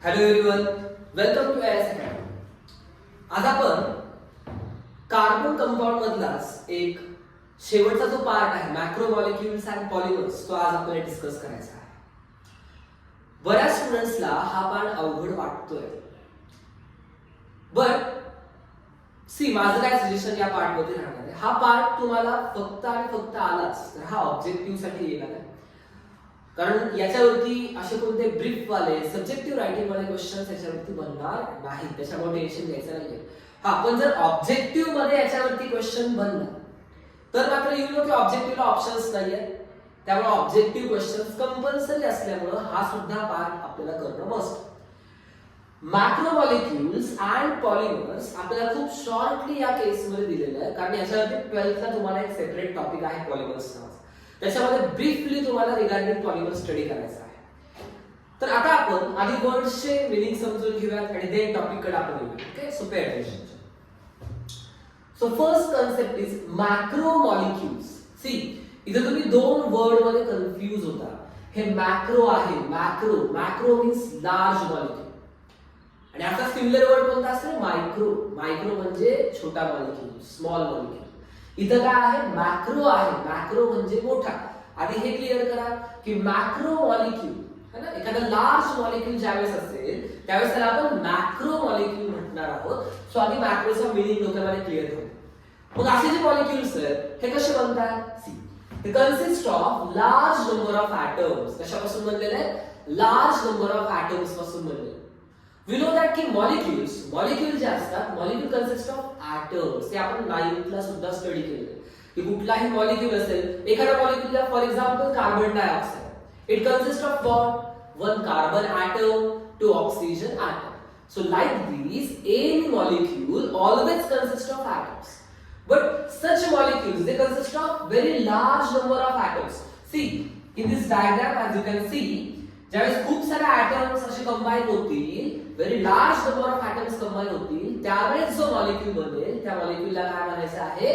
Hello everyone, welcome to S academy. आज आपण carbon compound मधलाच एक शेवटचा जो पार्ट आहे मॅक्रोमॉलिक्युल्स अँड पॉलिमर्स तो आज आपल्याला डिस्कस करायचा आहे. बऱ्याच स्टुडंट्सला हा पार्ट अवघड वाटतोय. बट सी माझं काय सजेशन या पार्ट मध्ये राहणार आहे, हा पार्ट तुम्हाला फक्त आणि फक्त आलाच तर हा ऑब्जेक्टिव्ह साठी येणार आहे. कारण याच्यावरती असे कोणते ब्रीफ वाले सब्जेक्टिव्ह रायटिंग वाले क्वेश्चन्स याच्यावरती बनणार नाही, त्याच्यामुळे टेन्शन घ्यायचं नाहीये. हा पण जर ऑब्जेक्टिव्ह मध्ये याच्यावरती क्वेश्चन बनला तर मात्र यू नो की ऑब्जेक्टिव्हला ऑप्शन्स नाहीये, त्यामुळे ऑब्जेक्टिव्ह क्वेश्चन्स कंपल्सरी असल्यामुळे हा सुद्धा पार्ट आपल्याला करणं मस्ट. मॅक्रोमॉलिक्युल्स अँड पॉलिमर्स आपल्याला खूप शॉर्टली या केस मध्ये दिलेलं आहे, कारण याच्यावरती 12th ला तुम्हाला एक सेपरेट टॉपिक आहे पॉलिमर्स नावाचा. त्याच्यामध्ये ब्रीफली तुम्हाला रिगार्डिंग पॉलिमर स्टडी करायचा आहे. तर आता आपण आधी वर्ड्सचे मीनिंग समजून घेऊयात आणि देन टॉपिक कडे आपण येऊया. Okay, so pay attention. So first concept is macromolecules. See इथे तुम्ही दोन वर्ड मध्ये कन्फ्यूज होता. हे मॅक्रो आहे, मॅक्रो मीन्स लार्ज मॉलिक्युल आणि आता सिमिलर वर्ड कोणता असेल मायक्रो. मायक्रो म्हणजे छोटा मॉलिक्युल, स्मॉल मॉलिक्युल. इथं काय आहे, मॅक्रो आहे. मॅक्रो म्हणजे मोठा. आधी हे क्लिअर करा की मॅक्रो मॉलिक्युल है ना, एखादा लार्ज मॉलिक्युल ज्यावेळेस असेल त्यावेळेस त्याला आपण मॅक्रो मॉलिक्युल म्हणणार आहोत. सो आधी मॅक्रोचा मीनिंग डोक्यामध्ये क्लिअर करू. मग असे जे मॉलिक्युल्स आहेत हे कसे बनतात, सी ते consist of large number of atoms. कशापासून बनलेले आहेत, लार्ज नंबर ऑफ ॲटम्स पासून बनलेले. We know that की मॉलिक्युल जे असतात, मॉलिक्युल कन्सिस्ट ऑफ ॲटम्स. ते आपण 9th ला सुद्धा स्टडी केलेलं की कुठलाही मॉलिक्युल असेल, एखादा molecule for example carbon dioxide, it consist of one carbon atom, two oxygen atom. So like this any molecule always consists of atoms, but such molecules they consist of very large number of atoms. See in this diagram as you can see, ज्यावेळेस खूप सारे atoms असे combine होतील, very large number of atoms combine होतील, त्यावेळेस जो molecule बनेल त्या मॉलिक्यूलला काय म्हणायचं आहे,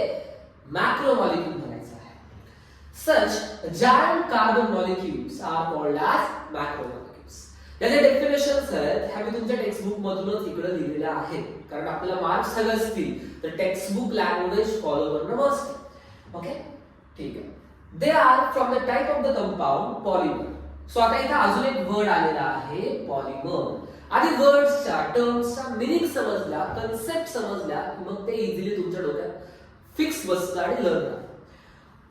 मॅक्रो मॉलिक्यूल म्हणायचं आहे. Such giant carbon molecules are called as macromolecules. याचे डेफिनेशन्स आहेत, ह्या मी तुमच्या टेक्स्ट बुक मधूनच इकडे लिहिलेल्या आहेत, कारण आपल्याला मार्क्स हवे असतील तर टेक्स्ट बुक लँग्वेज फॉलो करणं मस्ट. ओके, ठीक आहे. They are from the type of the compound polymer. So आता इथे अजून एक वर्ड आलेला आहे पॉलिमर. आधी वर्ड्सच्या टर्म्सचा मीनिंग समजला, कन्सेप्ट समजला, मग ते इझिली तुमच्या डोक्यात फिक्स बसतं आणि लर्न करतात.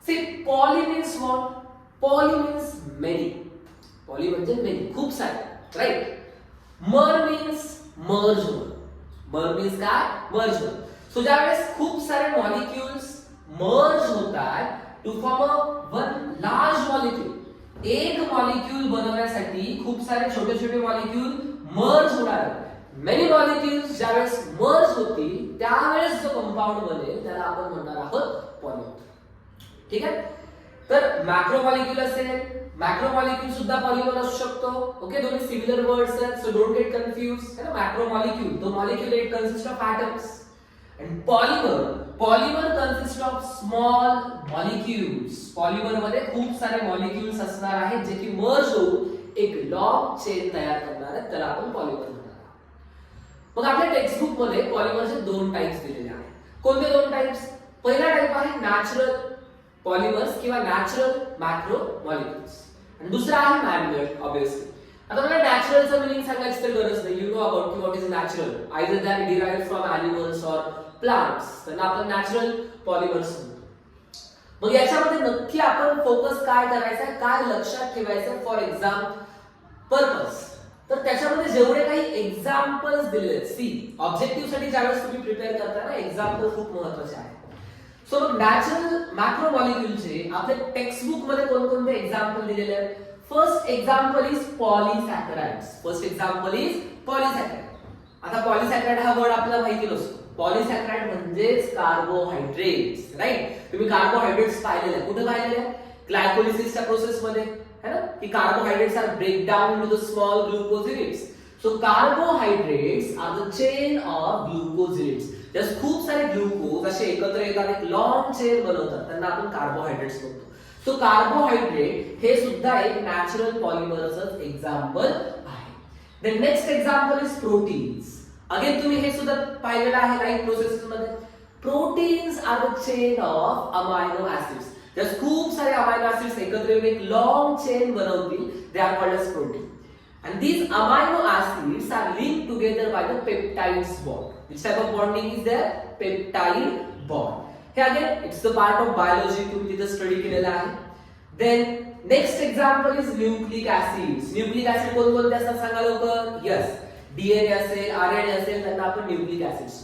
See poly means what, poly means many. Poly म्हणजे मेनी, खूप सारे, राईट. मर मीन्स मर्ज होणं. मर मीन्स काय, मर्ज होणं. सो ज्यावेळेस खूप सारे मॉलिक्युल्स मर्ज होतात to form a one large molecule, एक मॉलिक्यूल बनवण्यासाठी खूप सारे छोटे छोटे मॉलिक्यूल मर्ज होणार. मेनी मॉलिक्युल्स ज्यावेळेस मर्ज होतील त्यावेळेस जो कंपाऊंड बनेल त्याला आपण म्हणणार आहोत पॉलिमर. ठीक आहे. तर मॅक्रो मॉलिक्यूल असेल, मॅक्रो मॉलिक्यूल सुद्धा पॉलिमर असू शकतो. ओके, दोन्ही सिमिलर वर्ड्स आहेत, सो डोंट गेट कन्फ्यूज. है ना, मॅक्रो मॉलिक्यूल तो molecule it consist of atoms and polymer consist of small molecules. पॉलिमर मध्ये खूप सारे मॉलिक्युल्स असणार आहेत जे की मर्ज होऊन एक लॉन्ग चेन तयार करणार आहेत, त्याला आपण पॉलिमर म्हणणार आहोत. मग आपल्या टेक्स्ट बुक मध्ये पॉलिमरचे दोन टाइप्स दिलेले आहेत. कोणते दोन टाइप्स, पहिला टाइप आहे नॅचरल पॉलिमर्स किंवा नॅचरल मॅक्रो मॉलिक्युल्स आणि दुसरा आहे मॅनमेड. ऑब्वियसली आता मला नॅचरलचं मीनिंग सांगायची तर गरज नाही, यू नो अबाउट की what is natural. Either that derived from animals or plants, त्यांना आपण नॅचरल पॉलिमर्स म्हणतो. मग याच्यामध्ये नक्की आपण फोकस काय करायचा, काय लक्षात ठेवायचं फॉर एक्झाम पर्पज. तर त्याच्यामध्ये जेवढे काही एक्झाम्पल्स दिलेले आहेत, सी ऑब्जेक्टिव्ह साठी ज्यावेळेस तुम्ही प्रिपेअर करता ना, एक्झाम्पल खूप महत्त्वाचे आहे. सो मग नॅचरल मॅक्रो मॉलिक्युलचे आपल्या टेक्स्ट बुक मध्ये कोणकोणते एक्झाम्पल दिलेले आहेत. First example is polysaccharides. First example is polysaccharide. आता पॉलिसॅकराइड हा वर्ड आपल्याला माहिती नसतो. पॉलिसॅकराइड म्हणजेच कार्बोहायड्रेट्स, राईट. तुम्ही कार्बोहायड्रेट्स पाहिलेले, कुठे पाहिलेले, ग्लायकोलिसिसच्या प्रोसेस मध्ये, है ना, की carbohydrates are break down to the small glucose units. So carbohydrates are the chain of glucose units. Just खूप सारे ग्लुकोज असे एकत्र येतात, एक लॉंग चेन बनवतात, त्यांना आपण कार्बोहायड्रेट्स म्हणतो. सो कार्बोहायड्रेट हे सुद्धा एक नॅचरल पॉलिमरचं एक्झाम्पल आहे. The next example is proteins. Again तुम्ही हे सुद्धा पाहिलेलं आहे लाईफ प्रोसेसेस मध्ये. Proteins are the chain of amino acids. त्यात खूप सारे अमायनो ऍसिड्स एकत्र येऊन एक लॉंग चेन बनवतील. They are called as protein. And these amino acids are linked together by the peptides bond. Which type of bonding is there? Peptide bond. Here again, it's the part of biology तुम्ही तिथे study केलेला आहे. Then next example is nucleic acids. Nucleic acid कोणकोणते असतात सांगा लवकर. Yes, DNA असेल, RNA असेल त्यांना आपण nucleic acids.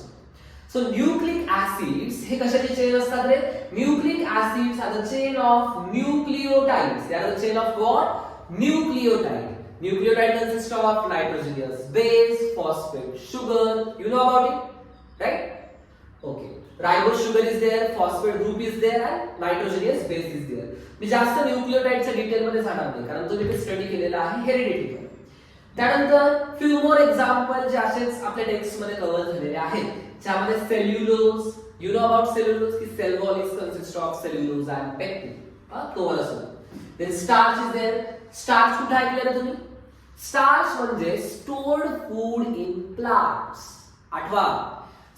So nucleic acids हे कशाची चेन असतात रे? Nucleic acids are the chain of nucleotides. They are the chain of what? Nucleotide. Nucleotide consists of nitrogenous base, phosphate sugar. You know about it, right? Okay. Ribose sugar is there, phosphate group is there, and nitrogenous base is there. मी जास्त न्यूक्लियोटाइडच्या detail मध्ये जाणार नाही कारण तुम्ही ते study केलेला आहे heredity. त्यानंतर फ्यू मोर एक्झाम्पल जे असेच आपल्या टेक्स्ट मध्ये कव्हर झालेले आहेत. ज्यामध्ये cellulose, you know about cellulose की cell wall is consist of cellulose and pectin. तो वाला सुद्धा. Then starch is there. Starch कुठे ऐकलेलं तुम्ही? स्टार्च म्हणजे स्टोर्ड फूड इन प्लांट्स. आठवा,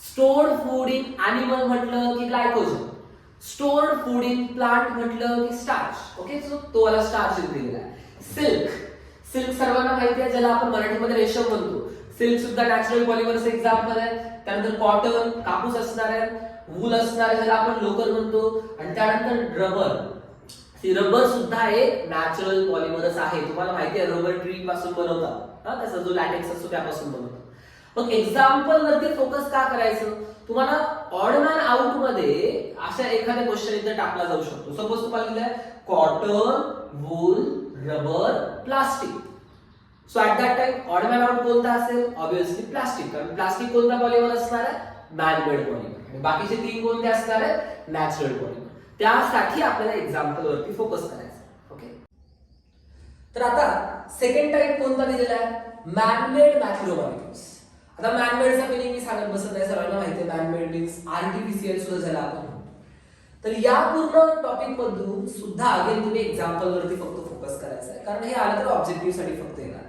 स्टोर्ड फूड इन एनिमल म्हटलं की glycogen, stored food in plant म्हटलं की स्टार्च. ओके, सो तो वाला स्टार्च दिलेला आहे. सिल्क, सिल्क सर्वांना माहिती आहे ज्याला आपण मराठीमध्ये रेशम म्हणतो. सिल्क सुद्धा नॅचरल पॉलिमरचं एक्झाम्पल आहे. त्यानंतर कॉटन कापूस असणार आहे, वूल असणार आहे ज्याला आपण लोकल म्हणतो, आणि त्यानंतर रबर. रबर सुद्धा एक नॅचरल पॉलिमरच आहे. तुम्हाला माहिती आहे रबर ट्री पासून बनवतात, त्याचा जो लॅटेक्स असतो त्यापासून बनवतात. मग एक्झाम्पल वरती फोकस का करायचं? तुम्हाला ऑड मॅन आउट मध्ये अशा एखाद्या क्वेश्चन इथे टाकला जाऊ शकतो. सपोज तुम्हाला दिलंय cotton, wool, rubber, plastic. So at that time odd man out कोणता असेल? Obviously plastic. कारण प्लास्टिक कोणता पॉलिमर असणार आहे? Man-made polymer. आणि बाकीचे तीन कोणते असणार आहेत? Natural polymer. त्यासाठी आपल्याला एक्झाम्पल वरती फोकस करायचं. ओके, तर आता सेकंड टाइप कोणता दिलेला आहे? मॅनमेड मॅक्रोमॉलिक्युल्स. आता मॅनमेडचा मिनिंग मी सांगत बसत नाही, सर्वांना माहिती आहे मॅनमेड मीन्स आर्टिफिशियल सुद्धा ज्याला आपण म्हणतो. तर या पूर्ण टॉपिक मधून सुद्धा अगेन तुम्ही एक्झाम्पल वरती फक्त फोकस करायचं आहे कारण हे आलं तर ऑब्जेक्टिव्ह साठी फक्त येणार.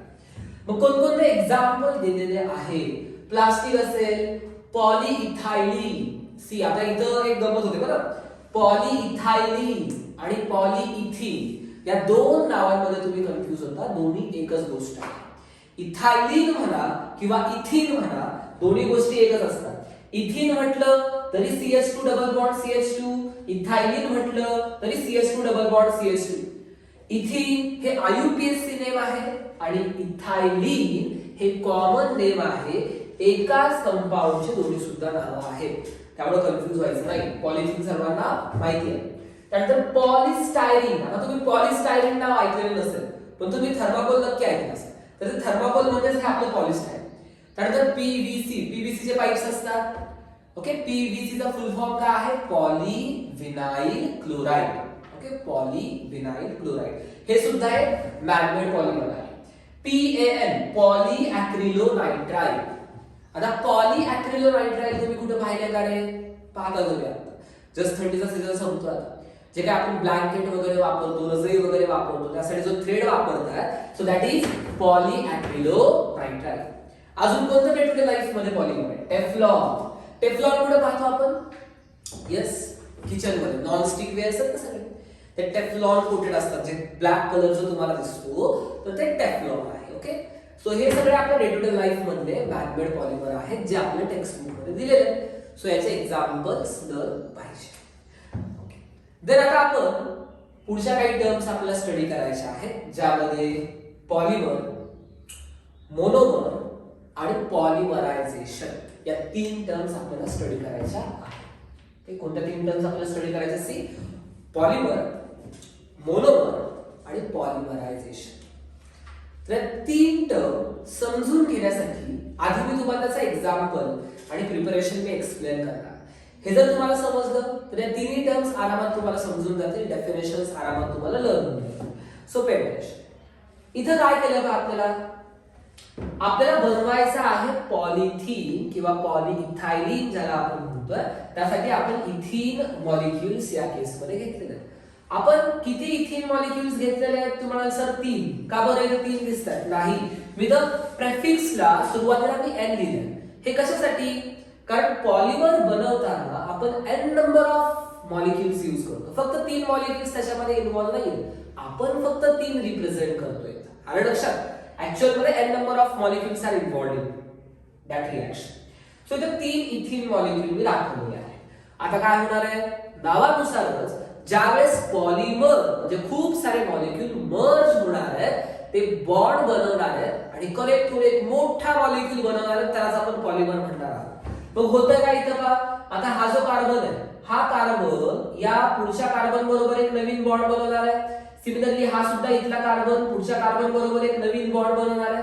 मग कोणकोणते एक्झाम्पल दिलेले आहे? प्लास्टिक असेल, पॉलीइथाइलिन. सी आता इथं एक गमत होते बरं. पॉलीइथाइलिन आणि पॉलीइथिन या दोन नावांमध्ये तुम्ही कन्फ्युज होता. दोन्ही एकच गोष्ट आहे. इथाइलिन म्हणा किंवा इथिन म्हणा, दोन्ही गोष्टी एकच असतात. इथिन म्हटलं तरी CH2 double bond CH2, ethylene म्हटलं तरी CH2 डबल बॉन्ड CH2. इथिन हे IUPAC नेम आहे आणि इथाइलिन हे कॉमन नेम आहे. एकाच कंपाऊंडचे दोन्ही सुद्धा नावं आहेत, त्यामुळे कन्फ्युज व्हायचं नाही. पॉलिथिन सर्वांना माहिती आहे. त्यानंतर पॉलिस्टायरीन. आता तुम्ही पॉलिस्टायरीन नाव ऐकलेलं नसेल पण तुम्ही थर्माकोल नक्की ऐकलं असेल. तर थर्माकोल म्हणजेच हे आपलं पॉलिस्टायरीन. त्यानंतर PVC. PVC चे पाईप्स असतात. ओके, PVC चा फुल फॉर्म काय आहे? Polyvinyl chloride. Okay, polyvinyl chloride हे सुद्धा एक मॅनमेड पॉलिमर आहे. PAN पॉलीॲक्रिलोनाइट्राइल. आता पॉलीॲक्रिलोनाइट्राइल तुम्ही कुठे पाहिलं का रे? पाहता तुम्ही आता जस्ट थंडीचा सीझन संपतो. आता जे काय आपण ब्लँकेट वगैरे वापरतो, रजई वगैरे वापरतो, त्यासाठी जो थ्रेड वापरतात, सो दॅट इज पॉलीॲक्रिलोनाइट्राइल. अजून कोणतं डे टू डे लाईफ मध्ये पॉलिमर आहे? टेफ्लॉन. टेफ्लॉन कुठे पाहतो आपण? येस, किचन मध्ये नॉनस्टिक वे असतात ना सगळे, ते टेफ्लॉन कोटेड असतात. जे ब्लॅक कलरचं तुम्हाला दिसतो तर ते टेफ्लॉन आहे. ओके, सो हे सगळे आपल्या डे टू डे लाईफ मधले मॅनमेड पॉलिमर आहेत जे आपल्या टेक्स्ट बुक मध्ये दिलेले आहेत. सो याचे एक्झाम्पल्स दर पाहिजे. ओके, देन आता आपण पुढच्या काही टर्म्स आपल्याला स्टडी करायच्या आहेत ज्यामध्ये पॉलिमर, मोनोमर आणि पॉलिमरायझेशन या तीन टर्म्स आपल्याला स्टडी करायच्या आहेत. कोणत्या तीन टर्म्स आपल्याला स्टडी करायच्या? सी, पॉलिमर, मोनोमर आणि पॉलिमरायझेशन. तर तीन टर्म समजून घेण्यासाठी आधी मी तुम्हाला त्याचा एक्झाम्पल आणि प्रिपरेशन मी एक्सप्लेन करणार. हे जर तुम्हाला समजलं तर या तिन्ही टर्म्स आरामात तुम्हाला समजून जातील. डेफिनेशन्स आरामात तुम्हाला लर्न होतील. So pay attention. इथं काय केलं का आपल्याला बनवायचं आहे पॉलिथिन किंवा पॉलीइथाइलिन ज्याला आपण म्हणतोय. त्यासाठी आपण इथिन मॉलिक्युल्स या केस मध्ये घेतलेले आहेत. आपण किती इथिन मॉलिक्युल्स घेतलेले आहेत? तुम्हाला सर 3. का बरं इथे 3 दिसतात? नाही, विथ अ प्रेफिक्सला सुरुवातीला मी एन लिहिलंय. हे कशासाठी? कारण पॉलिमर बनवताना आपण N number of molecules use करतो. फक्त 3 मॉलिक्युल्स त्याच्यामध्ये इन्व्हॉल्व नाही, आपण फक्त 3 रिप्रेझेंट करतोय. आलं लक्षात? ऍक्च्युअल मध्ये N number of molecules are involve in that reaction. So इथे 3 इथिन मॉलिक्युल मी दाखवलेले आहे. आता काय होणार आहे? नावानुसारच ज्यावेळेस पॉलिमर म्हणजे खूप सारे मॉलिक्युल मर्ज होणार आहेत, ते बॉन्ड बनवणार आहेत आणि कनेक्ट होऊन एक मोठा मॉलिक्युल बनवणार आहेत, त्यालाच आपण पॉलिमर म्हणणार आहोत. मग होतंय काय इथं पहा, आता हा जो कार्बन आहे, हा कार्बन या पुढच्या कार्बन बरोबर एक नवीन बॉन्ड बनवणार आहे. सिमिलरली हा सुद्धा इथला कार्बन पुढच्या कार्बन बरोबर एक नवीन बॉन्ड बनवणार आहे.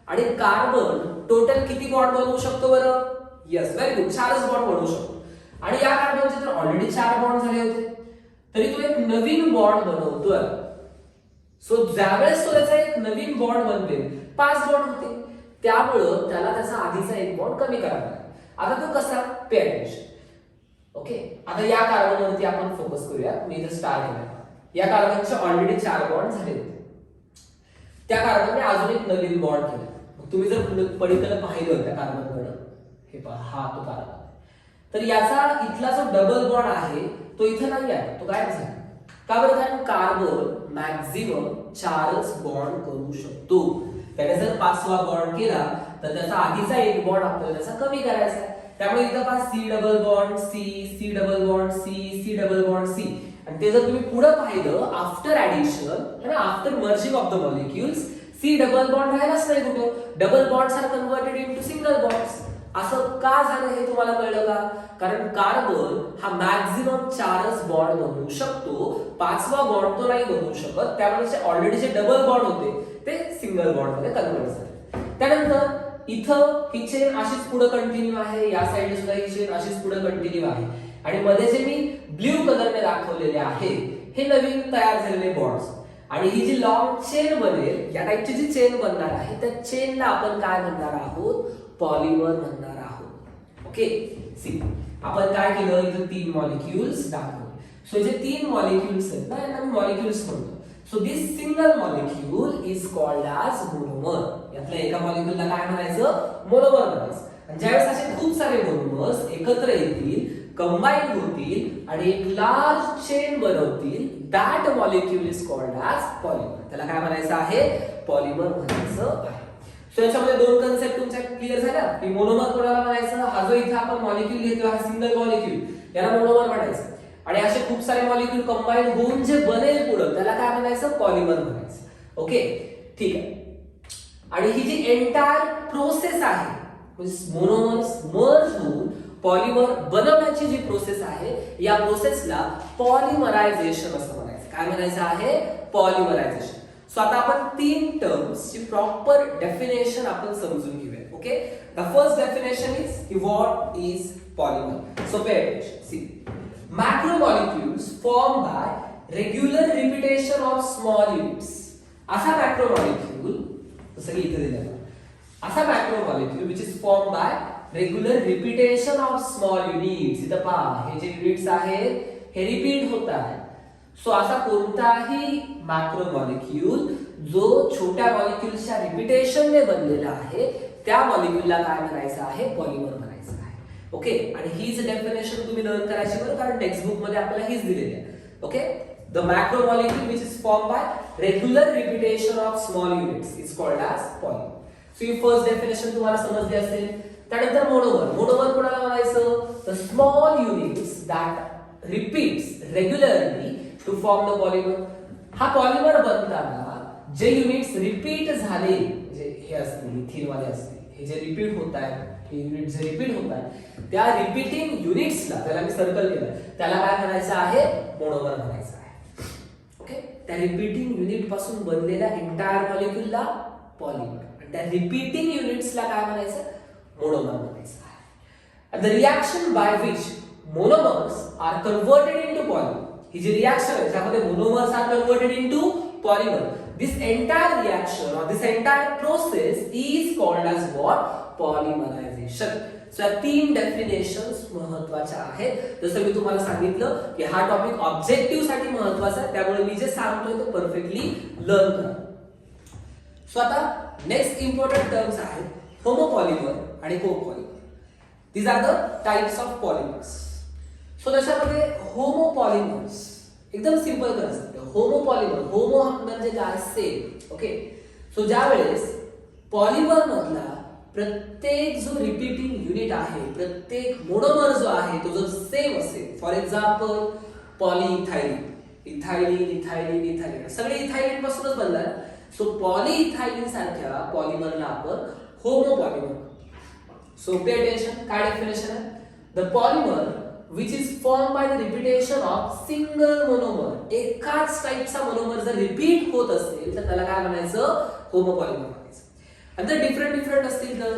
आणि कार्बन टोटल किती बॉन्ड बनवू शकतो बरं? यस, व्हेरी गुड, 4च बॉन्ड बनवू शकतो. आणि या कार्बनचे तर ऑलरेडी 4 बॉन्ड झाले होते, तरी तो एक नवीन बॉन्ड बनवतोय. सो ज्यावेळेस तो त्याचा एक नवीन बॉन्ड बनवेल, 5 बॉन्ड होते, त्यामुळं त्याला त्याचा आधीचा एक बॉन्ड कमी करावा लागेल. आता तो कसा? Pay attention. ओके, आता या कार्बनवरती आपण फोकस करूया. मी इथे स्टार केला. या कार्बनचे ऑलरेडी 4 बॉन्ड झाले होते, त्या कार्बनने अजून एक नवीन बॉन्ड केला. तुम्ही जर पलीकडे पाहिलं त्या कार्बनकडे, हे पहा, हा तो कार्बन, तर याचा इथला जो डबल बॉन्ड आहे तो इथे नाही आहे, तो काय झाला? का बरं? कारण कार्बन मॅक्झिमम 4च बॉन्ड करू शकतो. त्याने जर 5वा बॉन्ड केला तर त्याचा आधीचा एक बॉन्ड आपल्याला त्याचा कमी करायचा आहे. त्यामुळे इथं पहा, C double bond C, C double bond C, C double bond C. आणि ते जर तुम्ही पुढे पाहिलं, आफ्टर ऍडिशन आणि after merging of the molecules, C double bond राहिलाच नाही कुठे. Double bonds are converted into single bonds. असं का झालं हे तुम्हाला कळलं का? कारण कार्बन हा मॅक्झिमम 4च बॉन्ड बनवू शकतो, 5वा बॉन्ड तो नाही बनवू शकत. त्यामुळे ऑलरेडी जे डबल बॉन्ड होते ते सिंगल बॉन्ड मध्ये कन्वर्ट झाले. त्यानंतर इथं ही चेन अशीच पुढे कंटिन्यू आहे, या साइडला सुद्धा ही चेन अशीच पुढे कंटिन्यू आहे. आणि मध्ये जे मी ब्ल्यू कलरने दाखवलेले आहे हे नवीन तयार झालेले बॉन्ड्स. आणि ही जी लॉंग चेन बनेल, या टाइपची जी चेन बनणार आहे, त्या चेनला आपण काय म्हणणार आहोत? पॉलिमर म्हणणार आहोत. ओके, सी आपण काय केलं, इथं 3 मॉलिक्युल्स दाखवले. सो जे 3 मॉलिक्युल्स आहेत ना, यांना मी मॉलिक्युल्स म्हणतो. So this single molecule is called as monomer. यातल्या एका मॉलिक्युलला काय म्हणायचं? मोनोमर म्हणायचं. आणि ज्यावेळेस असे खूप सारे मोनोमर्स एकत्र येतील, कंबाईन होतील आणि एक लार्ज चेन बनवतील, that molecule is called as polymer. त्याला काय म्हणायचं आहे? पॉलिमर म्हणायचं आहे. सो याच्यामध्ये 2 कन्सेप्ट तुमच्या क्लिअर झाल्या की मोनोमर कोणाला म्हणायचं? हा जो इथे आपण मॉलिक्यूल घेतो, हा सिंगल मॉलिक्यूल, याला मोनोमर म्हणायचं. आणि असे खूप सारे मॉलिक्यूल कंबाईन होऊन जे बनेल पुढे, त्याला काय म्हणायचं? पॉलिमर म्हणायचं. ओके, ठीक आहे. आणि ही जी एंटायर प्रोसेस आहे, मोनोमर्स मर्ज होऊन पॉलिमर बनवण्याची जी प्रोसेस आहे, या प्रोसेसला पॉलिमरायझेशन असं म्हणायचं. काय म्हणायचं आहे? पॉलिमरायझेशन. सो आता आपण 3 टर्म्सची प्रॉपर डेफिनेशन आपण समजून घेऊया. Okay, the first definition is की what is polymer. So pay attention. See, macromolecules formed by regular repetition of small units. असा macromolecule, जसं की इथे दिलेला, असा macromolecule which is formed by regular repetition of small units. इथं पहा, हे जे युनिट्स आहेत हे रिपीट होत आहेत. सो असा कोणताही मॅक्रोमॉलिक्यूल जो छोट्या मॉलिक्युल्सच्या रिपिटेशनने बनलेला आहे, त्या मॉलिक्यूलला काय म्हणायचं आहे? पॉलिमर म्हणायचं आहे. ओके, आणि हीच डेफिनेशन तुम्ही लर्न करायची बरं, कारण टेक्स्ट बुक मध्ये आपल्याला हीच दिलेली आहे. Okay, the macromolecule which is form by regular repetition of small units is called as polymer. So ही फर्स्ट डेफिनेशन तुम्हाला समजली असेल. त्यानंतर मोनोमर. मोनोमर कोणाला म्हणायचं? The small units that repeats regularly to form the polymer. हा polymer बनताना जे युनिट्स रिपीट झाले, म्हणजे हे असतील इथिन वाले असतील, हे जे रिपीट होत आहेत, हे युनिट जे रिपीट होत आहेत, त्या रिपीटिंग युनिट्सला, त्याला मी सर्कल केलं, त्याला काय म्हणायचं आहे? मोनोमर म्हणायचं आहे. ओके, त्या रिपीटिंग युनिट पासून बनलेल्या एंटायर मॉलिक्यूलला पॉलिमर, आणि त्या रिपीटिंग युनिट्सला काय म्हणायचं? मोनोमर म्हणायचं आहे. And the reaction by which monomers are converted into polymer, ही जी रिएक्शन आहे ज्यामध्ये monomers are converted into polymer, this entire reaction or this entire process is called as what? Polymerisation. So या 3 definitions महत्त्वाच्या आहेत. जसं मी तुम्हाला सांगितलं की हा टॉपिक ऑब्जेक्टिव्ह साठी महत्त्वाचा आहे, त्यामुळे मी जे सांगतोय ते परफेक्टली लर्न करा. सो आता नेक्स्ट इम्पॉर्टंट टर्म्स आहेत होमोपॉलिमर आणि copolymer. These are the types of polymers. So त्याच्यामध्ये होमोपॉलिमर्स एकदम सिंपल कन्सेप्ट. होमोपॉलिमर, होमो म्हणजे काय, सेम. ओके. सो ज्या वेळेस पॉलिमर मधला प्रत्येक जो रिपीटिंग युनिट आहे, प्रत्येक मोनोमर जो आहे तो जर सेम असेल, for example polyethylene, ethylene ethylene ethylene सगळे इथाइलिन पासूनच बनणार. सो पॉलीइथाइलिन सारख्या पॉलिमरला आपण होमोपॉलिमर. सो पे अटेन्शन, काय डेफिनेशन आहे? The polymer which is formed by the repetition of single monomer. एकाच टाइपचा मोनोमर जर रिपीट होत असेल तर त्याला काय म्हणायचं? होमोपॉलिमर म्हणायचं. आणि जर डिफरंट असतील तर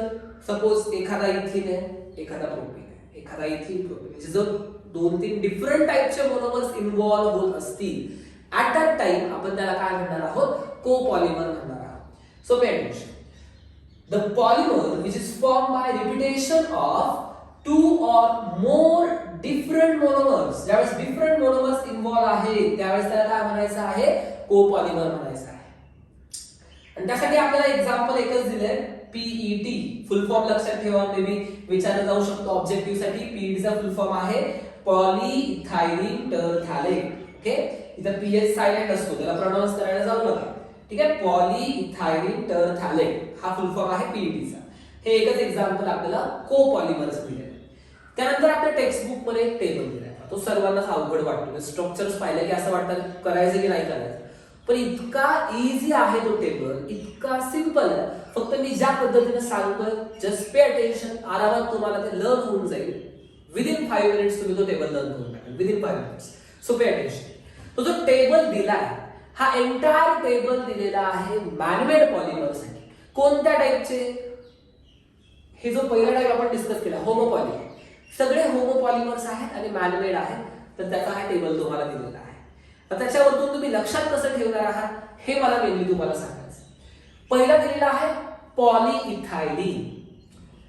सपोज एखादा इथिन आहे, एखादा प्रोपीन आहे, एखादा इथिन प्रोपीन, म्हणजे जर 2-3 डिफरंट टाइपचे मोनोमर्स इन्व्हॉल्व होत असतील ऍट दॅट टाइम आपण त्याला काय म्हणणार आहोत? कोपॉलिमर म्हणणार आहोत. So pay attention. The polymer which is formed by repetition of 2 or more different monomers. ज्यावेळेस डिफरंट मोनोमर्स इन्व्हॉल्व आहे त्यावेळेस त्याला काय म्हणायचं आहे? कोपॉलिमर म्हणायचं आहे. आणि त्यासाठी आपल्याला एक्झाम्पल एकच दिलंय, पीईटी. फुल फॉर्म लक्षात ठेवा, मे बी विचारलं जाऊ शकतो ऑब्जेक्टिव्ह साठी. पीईटीचा फुल फॉर्म आहे पॉलीइथाइलिन टरथॅलेट. ओके. इथं पीएच सायलेंट असतो, त्याला प्रोनाउन्स करायला जाऊ नका. ठीक आहे. पॉलीइथाइलिन टरथॅलेट हा फुल फॉर्म आहे पीईटीचा. हे एकच एक्झाम्पल आपल्याला कोपॉलिमर्स मिळेल. त्यानंतर आपल्या टेक्स्ट बुक मध्ये एक टेबल दिलाय, तो सर्वांनाच अवघड वाटतो. स्ट्रक्चर्स पाहिले की असं वाटतं करायचं की नाही करायचं, पण इतका इझी आहे तो टेबल, इतका सिंपल आहे. फक्त मी ज्या पद्धतीने सांगतोय जस्ट पे अटेन्शन, आरामात तुम्हाला ते लर्न होऊन जाईल. विदिन 5 मिनिट्स तुम्ही तो टेबल लर्न करून टाकाल, within 5 minutes. So pay attention. तो जो टेबल दिलाय हा एंटायर टेबल दिलेला आहे मॅनमेड पॉलिमरसाठी. कोणत्या टाइपचे? हे जो पहिला टाइप आपण डिस्कस केला होमोपॉलिमर, सगळे होमोपॉलिमर्स आहेत आणि मॅनमेड आहेत. तर त्याचा हा टेबल तुम्हाला दिलेला आहे. तर त्याच्यावरतून तुम्ही लक्षात कसं ठेवणार आहात हे मला मेनली तुम्हाला सांगायचं. पहिला दिलेला आहे पॉलीइथाइलिन.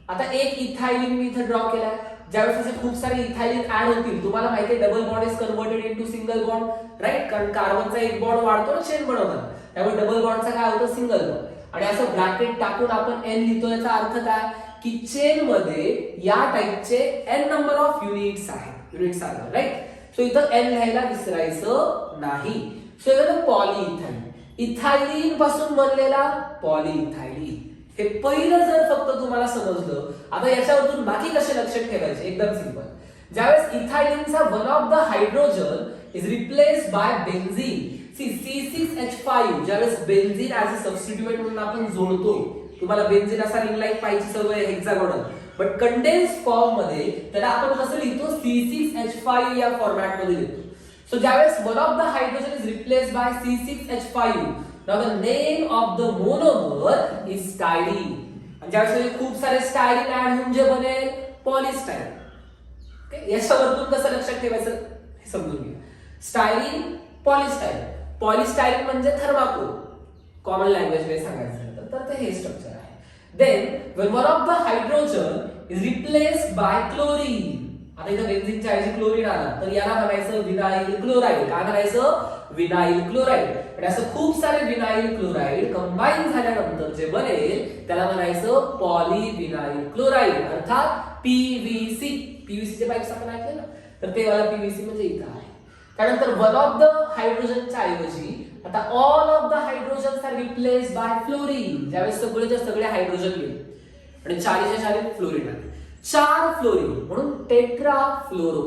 आता एक इथाइलिन मी इथे ड्रॉ केलाय. ज्यावेळेस असे खूप सारे इथाइलिन ऍड होतील, तुम्हाला माहिती आहे double bond is converted into single bond, right? कारण कार्बनचा एक बॉन्ड वाढतो ना चेन बनवताना, त्यामुळे डबल बॉन्डचा काय होतं? Single bond. आणि असं ब्रॅकेट टाकून आपण एन लिहितो. याचा अर्थ काय की चेन मध्ये या टाइपचे एन नंबर ऑफ युनिट्स आहेत, राईट? सो इथं एन लिहायला विसरायचं नाही. सो इथं पॉलीइथाइलिन, इथाइलिन पासून बनलेला पॉलीइथाइलिन. हे पहिलं जर फक्त तुम्हाला समजलं. आता याच्यावरून बाकी कसे लक्षात ठेवायचे? एकदम सिंपल. ज्यावेळेस इथाइलिनचा one of the hydrogen is replaced by benzene, C6H5, ज्यावेळेस बेन्झीन ऍज अ सबस्टिट्यूएंट म्हणून आपण जोडतो, तुम्हाला बेन्झीन असा रिंग लाईन पाहिजे सवय हेक्सागोनल, बट कंडेन्स फॉर्म मध्ये त्याला आपण कसं लिहितो? C6H5 या फॉर्मॅट मध्ये लिहितो. सो ज्यावेळेस one of the hydrogen is replaced bye C6H5, now the name of the monomer is styrene. आणि ज्यावेळेस खूप सारे स्टायरीन ऍड होऊन जे बनेल पॉलिस्टायरीन. ओके. याच्यावरून कसं लक्षात ठेवायचं हे समजून घ्या. Styrene, polystyrene. पॉलिस्टायरीन म्हणजे थर्माकोल, कॉमन लँग्वेज मध्ये सांगायचं तर ते हे स्ट्रक्चर आहे. Then when one of the hydrogen is replaced by chlorine, आता इथं बेन्झीनच्या ऐवजी क्लोरीन आला तर याला म्हणायचं विनाइल क्लोराइड. काय म्हणायचं? Vinyl chloride. आणि असं खूप सारे विनाइल क्लोराइड कंबाईन झाल्यानंतर जे बनेल त्याला म्हणायचं पॉलीविनाइल क्लोराइड, अर्थात पीव्हीसी. पीव्हीसीचे पाईप्स आपण ऐकले ना, तर ते वाला पीव्हीसी म्हणजे इथं आहे. त्यानंतर वन ऑफ द हायड्रोजनच्या ऐवजी आता all of the hydrogens are replaced by fluorine. ज्यावेळेस सगळेच्या सगळे हायड्रोजन गेले आणि 4 फ्लोरीन आले, 4 फ्लोरीन म्हणून टेट्रा फ्लोरो.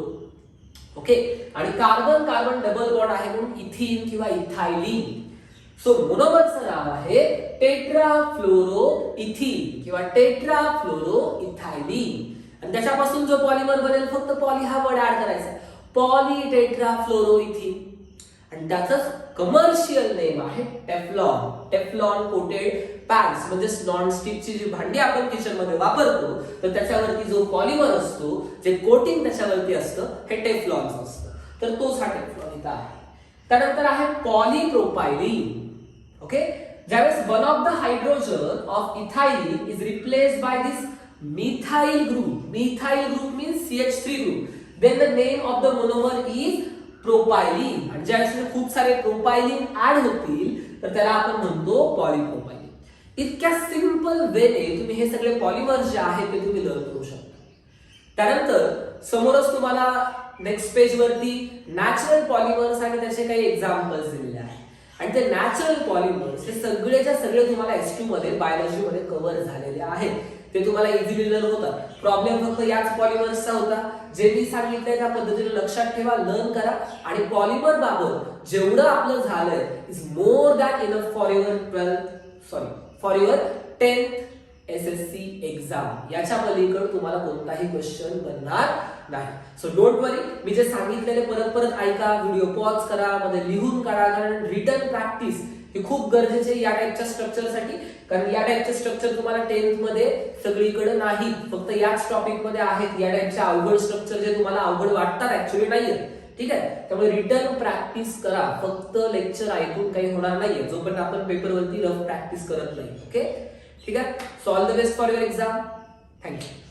ओके. आणि कार्बन कार्बन डबल बॉन्ड आहे म्हणून इथिन किंवा इथाइलिन. सो मोनोमरचं नाव आहे टेट्रा फ्लोरो इथिन किंवा टेट्रा फ्लोरो इथाइलिन. आणि त्याच्यापासून जो पॉलिमर बनेल फक्त पॉली हा वर्ड ऍड करायचा, पॉली टेट्रा फ्लोरो इथिन. आणि त्याचंच कमर्शियल नेम आहे टेफ्लॉन. टेफ्लॉन कोटेड पॅन्स म्हणजे नॉन स्टिकची जी भांडी आपण किचन मध्ये वापरतो तर त्याच्यावरती जो पॉलिमर असतो, जे कोटिंग त्याच्यावरती असतं, हे टेफ्लॉनचं असतं. तर तोच हा टेफ्लॉन इथं आहे. त्यानंतर आहे पॉलीप्रोपायलीन. ओके. ज्यावेळेस one of the hydrogen of ethylene is replaced by this methyl group. Methyl group means CH3 group. Then the name of the monomer is propylene. आणि ज्यावेळेस खूप सारे प्रोपायलीन ऍड होतील तर त्याला आपण म्हणतो पॉलीप्रोपायलीन. इतक्या सिंपल वेने तुम्ही हे सगळे पॉलिमर्स जे आहेत ते तुम्ही लर्न करू शकता. त्यानंतर समोरच तुम्हाला नेक्स्ट पेज वरती नॅचरल पॉलिमर्स आणि त्याचे काही एक्झाम्पल्स दिलेले आहेत. आणि ते नॅचरल पॉलिमर्स हे सगळेच्या सगळे तुम्हाला S2 मध्ये बायोलॉजी मध्ये कव्हर झालेले आहेत. ते तुम्हाला इझिली लर्न होतात. प्रॉब्लेम फक्त याच पॉलिमर्सचा होता. जे मी सांगितलंय त्या पद्धतीने लक्षात ठेवा, लर्न करा. आणि पॉलिमर बाबत जेवढं आपलं झालंय is more than enough for your 10th SSC exam. याच्या पलीकडे तुम्हाला कोणताही क्वेश्चन बनणार नाही. सो डोंट वरी, मी जे सांगितलेले परत परत ऐका, व्हिडिओ पॉज करा, मध्ये लिहून काढा. कारण रिटन प्रॅक्टिस ही खूप गरजेची आहे या टाइपच्या स्ट्रक्चरसाठी. कारण या टाइपचे स्ट्रक्चर तुम्हाला 10th मध्ये सगळीकडे नाही, फक्त याच टॉपिक मध्ये आहेत. या टाइपचे अवघड स्ट्रक्चर जे तुम्हाला अवघड वाटतात ऍक्च्युअली नाहीये. ठीक आहे, त्यामुळे रिटर्न प्रॅक्टिस करा. फक्त लेक्चर ऐकून काही होणार नाहीये जोपर्यंत आपण पेपरवरती रफ प्रॅक्टिस करत नाही. ओके, ठीक आहे. So all the best for your exam. Thank you.